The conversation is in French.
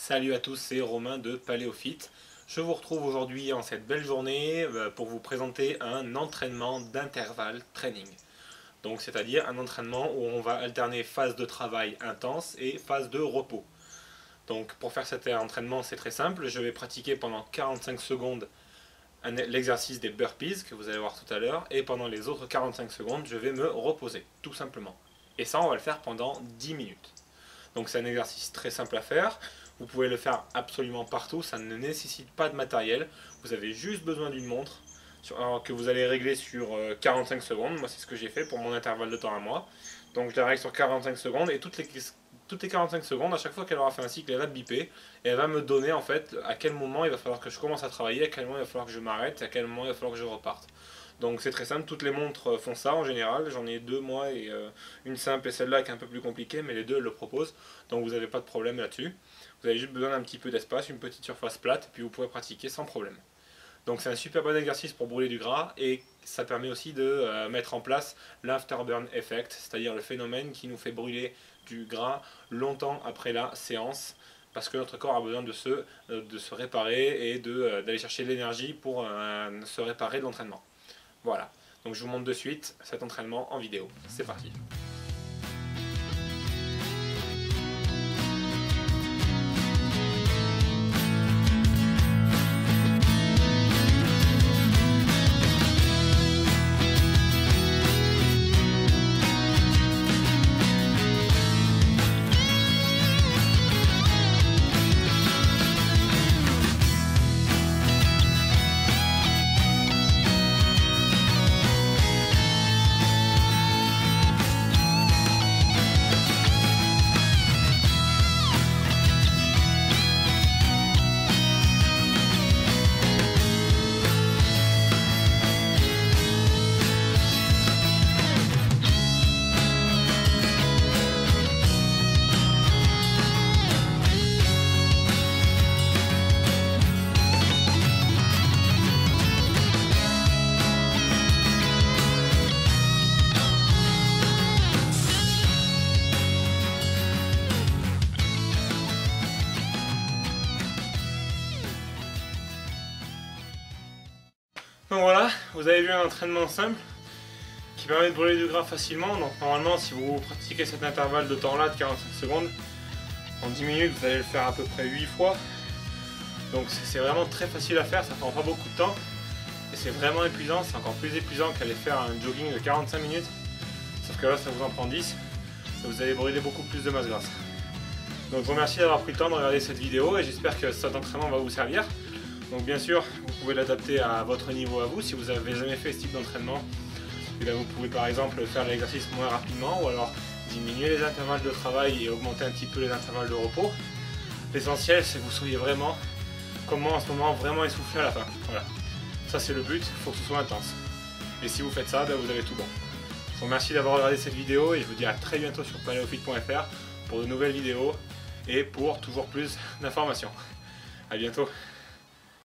Salut à tous, c'est Romain de Paléophyte. Je vous retrouve aujourd'hui en cette belle journée pour vous présenter un entraînement d'intervalle training. Donc c'est-à-dire un entraînement où on va alterner phase de travail intense et phase de repos. Donc pour faire cet entraînement c'est très simple, je vais pratiquer pendant 45 secondes l'exercice des burpees que vous allez voir tout à l'heure et pendant les autres 45 secondes je vais me reposer tout simplement. Et ça on va le faire pendant 10 minutes. Donc c'est un exercice très simple à faire, vous pouvez le faire absolument partout, ça ne nécessite pas de matériel, vous avez juste besoin d'une montre que vous allez régler sur 45 secondes, moi c'est ce que j'ai fait pour mon intervalle de temps à moi. Donc je la règle sur 45 secondes et toutes les 45 secondes, à chaque fois qu'elle aura fait un cycle, elle va biper et elle va me donner en fait à quel moment il va falloir que je commence à travailler, à quel moment il va falloir que je m'arrête, à quel moment il va falloir que je reparte. Donc c'est très simple, toutes les montres font ça en général, j'en ai deux moi et une simple et celle-là qui est un peu plus compliquée, mais les deux elles le proposent, donc vous n'avez pas de problème là-dessus. Vous avez juste besoin d'un petit peu d'espace, une petite surface plate, et puis vous pouvez pratiquer sans problème. Donc c'est un super bon exercice pour brûler du gras, et ça permet aussi de mettre en place l'afterburn effect, c'est-à-dire le phénomène qui nous fait brûler du gras longtemps après la séance, parce que notre corps a besoin de se réparer et d'aller chercher de l'énergie pour se réparer de l'entraînement. Voilà, donc je vous montre de suite cet entraînement en vidéo. C'est parti. Donc voilà, vous avez vu un entraînement simple qui permet de brûler du gras facilement. Donc normalement si vous pratiquez cet intervalle de temps là de 45 secondes, en 10 minutes vous allez le faire à peu près 8 fois. Donc c'est vraiment très facile à faire, ça prend pas beaucoup de temps. Et c'est vraiment épuisant, c'est encore plus épuisant qu'aller faire un jogging de 45 minutes. Sauf que là ça vous en prend 10 et vous allez brûler beaucoup plus de masse grasse. Donc je vous remercie d'avoir pris le temps de regarder cette vidéo et j'espère que cet entraînement va vous servir. Donc bien sûr, vous pouvez l'adapter à votre niveau à vous. Si vous n'avez jamais fait ce type d'entraînement, vous pouvez par exemple faire l'exercice moins rapidement ou alors diminuer les intervalles de travail et augmenter un petit peu les intervalles de repos. L'essentiel, c'est que vous soyez vraiment, comme moi en ce moment, vraiment essoufflé à la fin. Voilà. Ça c'est le but, il faut que ce soit intense. Et si vous faites ça, vous avez tout bon. Je vous remercie d'avoir regardé cette vidéo et je vous dis à très bientôt sur paléophyte.fr pour de nouvelles vidéos et pour toujours plus d'informations. A bientôt.